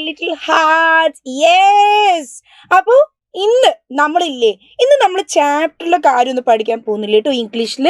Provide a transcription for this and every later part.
little hearts. Yes. അപ്പോൾ ഇന്ന് നമ്മൾ ചാപ്റ്ററിലെ കാര്യം ഒന്ന് പഠിക്കാൻ പോകുന്നില്ല കേട്ടോ. ഇംഗ്ലീഷിൽ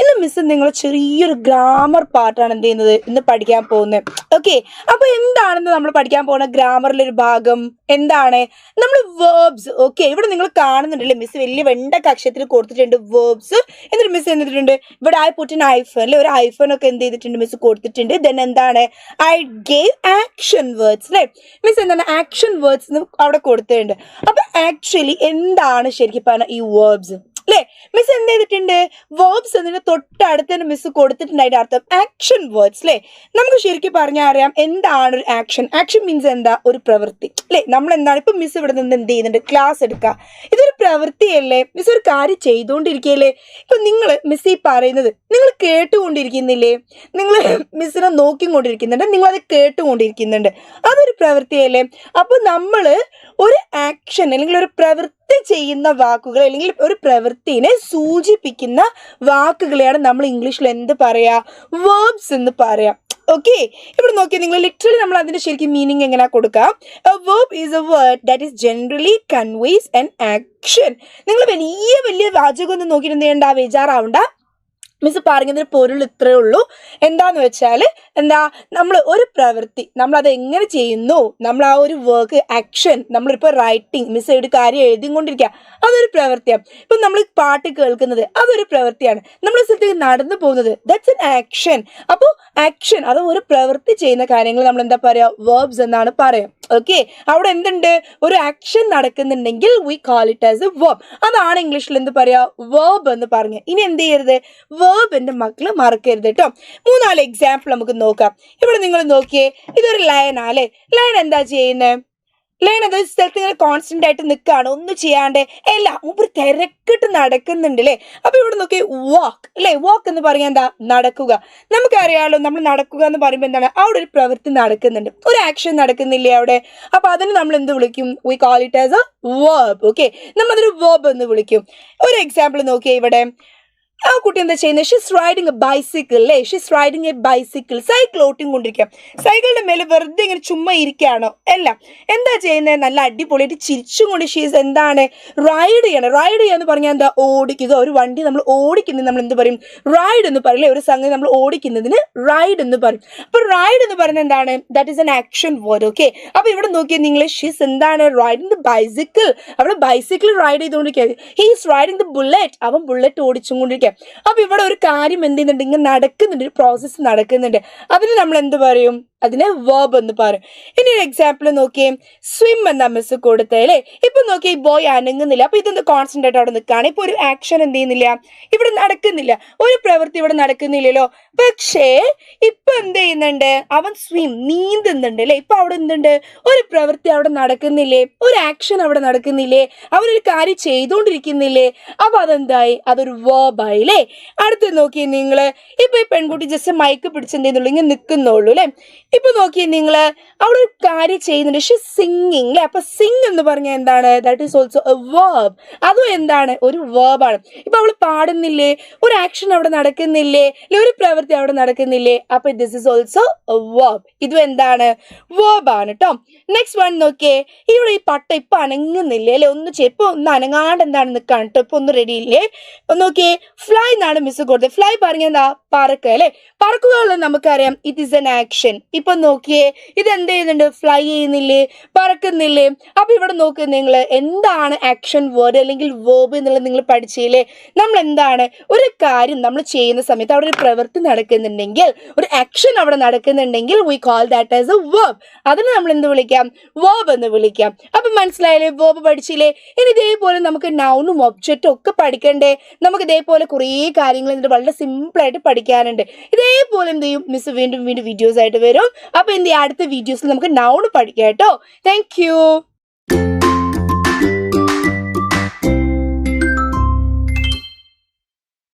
ഇന്ന് മിസ് നിങ്ങൾ ചെറിയൊരു ഗ്രാമർ പാർട്ടാണ് എന്ത് ചെയ്യുന്നത് ഇന്ന് പഠിക്കാൻ പോകുന്നത്. ഓക്കെ, അപ്പോൾ എന്താണെന്ന് നമ്മൾ പഠിക്കാൻ പോകുന്ന ഗ്രാമറിലൊരു ഭാഗം എന്താണ്? നമ്മൾ വേർബ്സ്. ഓക്കെ, ഇവിടെ നിങ്ങൾ കാണുന്നുണ്ടല്ലേ, മിസ് വലിയ വെണ്ടക്ക അക്ഷരത്തിൽ കൊടുത്തിട്ടുണ്ട് വേർബ്സ്. എന്നിട്ട് മിസ് എന്തിട്ടുണ്ട് ഇവിടെ ഐ പുട്ട് ഇൻ ഐഫൺ അല്ലെ, ഒരു ഐഫൺ ഒക്കെ എന്ത് ചെയ്തിട്ടുണ്ട് മിസ് കൊടുത്തിട്ടുണ്ട്. ദെൻ എന്താണ് ഐ ഗേവ് ആക്ഷൻ വേർഡ്സ് അല്ലെ, മിസ് എന്താണ് ആക്ഷൻ വേർഡ്സ് അവിടെ കൊടുത്തിട്ടുണ്ട്. അപ്പൊ ആക്ച്വലി എന്താണ് ശരിക്കും പറഞ്ഞ ഈ വേർബ്സ് അല്ലെ? മിസ് എന്ത് ചെയ്തിട്ടുണ്ട് വേർബ്സ് എന്നതിന് തൊട്ടടുത്ത് തന്നെ മിസ് കൊടുത്തിട്ടുണ്ട് അതിന്റെ അർത്ഥം ആക്ഷൻ വേർഡ്സ് അല്ലെ. നമുക്ക് ശരിക്കും പറഞ്ഞാൽ അറിയാം എന്താണ് ഒരു ആക്ഷൻ. ആക്ഷൻ മീൻസ് എന്താ? ഒരു പ്രവൃത്തി അല്ലെ. നമ്മൾ എന്താണ് ഇപ്പൊ മിസ് ഇവിടെ നിന്ന് എന്ത് ചെയ്യുന്നുണ്ട് ക്ലാസ് എടുക്കുക, ഇതൊരു പ്രവൃത്തിയല്ലേ. മിസ് ഒരു കാര്യം ചെയ്തുകൊണ്ടിരിക്കുകയല്ലേ. ഇപ്പൊ നിങ്ങൾ മിസ് ഈ പറയുന്നത് നിങ്ങൾ കേട്ടുകൊണ്ടിരിക്കുന്നില്ലേ, നിങ്ങൾ മിസ്സിനെ നോക്കിക്കൊണ്ടിരിക്കുന്നുണ്ട്, നിങ്ങളത് കേട്ടുകൊണ്ടിരിക്കുന്നുണ്ട്, അതൊരു പ്രവൃത്തിയല്ലേ. അപ്പൊ നമ്മൾ ഒരു ആക്ഷൻ അല്ലെങ്കിൽ ഒരു പ്രവൃത്തി ചെയ്യുന്ന വാക്കുകൾ അല്ലെങ്കിൽ ഒരു പ്രവൃത്തിനെ സൂചിപ്പിക്കുന്ന വാക്കുകളെയാണ് നമ്മൾ ഇംഗ്ലീഷിൽ എന്ത് പറയാ? വേർബ്സ് എന്ന് പറയാം. ഓക്കെ, ഇവിടെ നോക്കിയാൽ നിങ്ങൾ ലിറ്ററലി നമ്മൾ അതിന്റെ ശരിക്കും മീനിങ് എങ്ങനെ കൊടുക്കാം? A verb is A word that is generally conveys an action. നിങ്ങൾ വലിയ വാചകം ഒന്നും നോക്കിയിട്ട് എന്ത് ചെയ്യണ്ട, ബേജാറാവണ്ട. മിസ് പറഞ്ഞതിന് പൊരുൾ ഇത്രയേ ഉള്ളൂ. എന്താന്ന് വെച്ചാൽ എന്താ, നമ്മൾ ഒരു പ്രവൃത്തി നമ്മൾ അത് എങ്ങനെ ചെയ്യുന്നു, നമ്മൾ ആ ഒരു വർക്ക് ആക്ഷൻ, നമ്മളിപ്പോൾ റൈറ്റിംഗ് മിസ് ഒരു കാര്യം എഴുതിക്കൊണ്ടിരിക്കുക, അതൊരു പ്രവൃത്തിയാണ്. ഇപ്പം നമ്മൾ പാട്ട് കേൾക്കുന്നത് അതൊരു പ്രവൃത്തിയാണ്. നമ്മൾ സ്ഥലത്തേക്ക് നടന്നു പോകുന്നത് ദാറ്റ്സ് എൻ ആക്ഷൻ. അപ്പോൾ ആക്ഷൻ അത് ഒരു പ്രവൃത്തി ചെയ്യുന്ന കാര്യങ്ങൾ നമ്മൾ എന്താ പറയുക? വേർബ്സ് എന്നാണ് പറയാം. ഓക്കെ, അവിടെ എന്തുണ്ട്? ഒരു ആക്ഷൻ നടക്കുന്നുണ്ടെങ്കിൽ we call it as a verb. അതാണ് ഇംഗ്ലീഷിൽ എന്ത് പറയാ? വേർബ് എന്ന് പറഞ്ഞ്. ഇനി എന്ത് ചെയ്യരുത്? വേർബ് എൻ്റെ മക്കള് മറക്കരുത് കേട്ടോ. 3-4 എക്സാമ്പിൾ നമുക്ക് നോക്കാം. ഇവിടെ നിങ്ങൾ നോക്കിയേ, ഇതൊരു ലയനാ അല്ലെ. ലയൻ എന്താ ചെയ്യുന്നത്? ലയൻ അതൊരു സ്ഥലത്ത് ഇങ്ങനെ കോൺസ്റ്റന്റ് ആയിട്ട് നിൽക്കുകയാണ്, ഒന്നും ചെയ്യാണ്ട് എല്ലാം ഒരു തിരക്കിട്ട് നടക്കുന്നുണ്ട് അല്ലേ. അപ്പൊ ഇവിടെ നോക്കി വാക്ക് അല്ലെ. വാക്ക് എന്ന് പറയാൻ എന്താ? നടക്കുക. നമുക്കറിയാലോ, നമ്മൾ നടക്കുക എന്ന് പറയുമ്പോൾ എന്താണ്? അവിടെ ഒരു പ്രവൃത്തി നടക്കുന്നുണ്ട്, ഒരു ആക്ഷൻ നടക്കുന്നില്ലേ അവിടെ. അപ്പൊ അതിന് നമ്മൾ എന്ത് വിളിക്കും? We call it as a verb. Okay, നമ്മളതൊരു വേർബ് എന്ന് വിളിക്കും. ഒരു എക്സാമ്പിൾ നോക്കിയേ, ഇവിടെ ആ കുട്ടി എന്താ ചെയ്യുന്നത്? ഷീസ് റൈഡിങ് എ ബൈസിക്കിൾ അല്ലേ. She's riding a bicycle. Cycle ഓട്ടിക്കൊണ്ടിരിക്കുക. സൈക്കിളിന്റെ മേലെ വെറുതെ ഇങ്ങനെ ചുമ്മാ ഇരിക്കുകയാണോ? അല്ല. എന്താ ചെയ്യുന്നത്? നല്ല അടിപൊളിയായിട്ട് ചിരിച്ചും കൊണ്ട് ഷീസ് എന്താണ് റൈഡ് ചെയ്യണം. റൈഡ് ചെയ്യാന്ന് പറഞ്ഞാൽ എന്താ? ഓടിക്കുക. ഒരു വണ്ടി നമ്മൾ ഓടിക്കുന്നത് നമ്മൾ എന്ത് പറയും? റൈഡ് എന്ന് പറയില്ലേ. ഒരു സംഗതി നമ്മൾ ഓടിക്കുന്നതിന് റൈഡ് എന്ന് പറയും. അപ്പൊ റൈഡ് എന്ന് പറയുന്നത് എന്താണ്? That is N action word. Okay, അപ്പൊ ഇവിടെ നോക്കിയാൽ നിങ്ങൾ ഷീസ് എന്താണ് റൈഡിങ് ദ ബൈസിക്കിൾ. അവിടെ ബൈസിക്കിൾ റൈഡ് ചെയ്തുകൊണ്ടിരിക്കുക. He's riding the bullet. അവൻ ബുള്ളറ്റ് ഓടിച്ചും കൊണ്ടിരിക്കുക. അപ്പൊ ഇവിടെ ഒരു കാര്യം എന്ത് ചെയ്യുന്നുണ്ട്? ഇങ്ങനെ നടക്കുന്നുണ്ട്, ഒരു പ്രോസസ്സ് നടക്കുന്നുണ്ട്. അതിന് നമ്മൾ എന്ത് പറയും? അതിനെ വേർബ് എന്ന് പറയും. ഇനി ഒരു എക്സാമ്പിൾ നോക്കിയേ, സ്വിം എന്നാ മിസ് കൊടുത്തല്ലേ. ഇപ്പൊ നോക്കിയേ, ഈ ബോയ് അനങ്ങുന്നില്ല. അപ്പൊ ഇതൊന്ന് കോൺസെൻട്രേറ്റ് ആയിട്ട് അവിടെ നിൽക്കുകയാണ്. ഇപ്പൊ ഒരു ആക്ഷൻ എന്ത് ചെയ്യുന്നില്ല, ഇവിടെ നടക്കുന്നില്ല, ഒരു പ്രവൃത്തി ഇവിടെ നടക്കുന്നില്ലല്ലോ. പക്ഷേ ഇപ്പൊ എന്ത് ചെയ്യുന്നുണ്ട്? അവൻ സ്വിം നീന്തുന്നുണ്ട് അല്ലെ. ഇപ്പൊ അവിടെ എന്തുണ്ട്? ഒരു പ്രവൃത്തി അവിടെ നടക്കുന്നില്ലേ, ഒരു ആക്ഷൻ അവിടെ നടക്കുന്നില്ലേ, അവനൊരു കാര്യം ചെയ്തുകൊണ്ടിരിക്കുന്നില്ലേ. അപ്പൊ അതെന്തായി? അതൊരു വേർബായി അല്ലേ. അടുത്ത് നോക്കിയേ നിങ്ങള്, ഇപ്പൊ ഈ പെൺകുട്ടി ജസ്റ്റ് മൈക്ക് പിടിച്ചെന്ത് ചെയ്യുന്നുള്ളൂ, ഇങ്ങനെ നിൽക്കുന്നുള്ളൂ അല്ലെ. ഇപ്പൊ നോക്കിയേ നിങ്ങള്, അവിടെ ഒരു കാര്യം ചെയ്യുന്നുണ്ട്, ഷീ സിംഗിങ് അല്ലെ. അപ്പൊ സിംഗ് എന്ന് പറഞ്ഞാൽ എന്താണ്? That is also A verb. അതും എന്താണ്? ഒരു വേർബാണ്. ഇപ്പൊ അവള് പാടുന്നില്ലേ, ഒരു ആക്ഷൻ അവിടെ നടക്കുന്നില്ലേ, ഒരു പ്രവൃത്തി അവിടെ നടക്കുന്നില്ലേ. അപ്പൊ this is also A verb. ഇതും എന്താണ്? വേർബാണ് കേട്ടോ. നെക്സ്റ്റ് വൺ നോക്കിയേ, ഇവിടെ ഈ പട്ട ഇപ്പൊ അനങ്ങുന്നില്ലേ അല്ലെ. ഇപ്പൊ ഒന്ന് അനങ്ങാണ്ട് എന്താണ് നിൽക്കാണ് കേട്ടോ. ഇപ്പൊ ഒന്നും റെഡി ഇല്ലേ. നോക്കിയേ, ഫ്ലൈ എന്നാണ് മിസ് കൊടുത്തത്. ഫ്ലൈ പറഞ്ഞ എന്താ? പറക്കുക അല്ലെ. പറക്കുക നമുക്കറിയാം, ഇറ്റ് ഈസ് എൻ ആക്ഷൻ. ഇപ്പൊ നോക്കിയേ, ഇത് എന്ത് ചെയ്യുന്നുണ്ട്? ഫ്ലൈ ചെയ്യുന്നില്ലേ, പറക്കുന്നില്ലേ. അപ്പൊ ഇവിടെ നോക്കുക നിങ്ങൾ, എന്താണ് ആക്ഷൻ വേർഡ് അല്ലെങ്കിൽ വേർബ് എന്നുള്ളത് നിങ്ങൾ പഠിച്ചില്ലേ. നമ്മൾ എന്താണ് ഒരു കാര്യം നമ്മൾ ചെയ്യുന്ന സമയത്ത് അവിടെ ഒരു പ്രവൃത്തി നടക്കുന്നുണ്ടെങ്കിൽ, ഒരു ആക്ഷൻ അവിടെ നടക്കുന്നുണ്ടെങ്കിൽ we call that as a verb. അതിന് നമ്മൾ എന്ത് വിളിക്കാം? വേർബ് എന്ന് വിളിക്കാം. അപ്പൊ മനസ്സിലായില്ലേ? വേർബ് പഠിച്ചില്ലേ. ഇനി ഇതേപോലെ നമുക്ക് നൗണും ഒബ്ജക്റ്റും ഒക്കെ പഠിക്കണ്ടേ. നമുക്ക് ഇതേപോലെ കുറേ കാര്യങ്ങൾ ഇതിന്റെ വളരെ സിമ്പിൾ ആയിട്ട് പഠിക്കാനുണ്ട്. ഇതേപോലെ എന്ത് ചെയ്യും മിസ് വീണ്ടും വീഡിയോസ് ആയിട്ട് വരും. അപ്പൊ എന്ത് ചെയ്യും? അടുത്ത വീഡിയോസിൽ നമുക്ക് നൗൺ പഠിക്കാം കേട്ടോ. Thank you.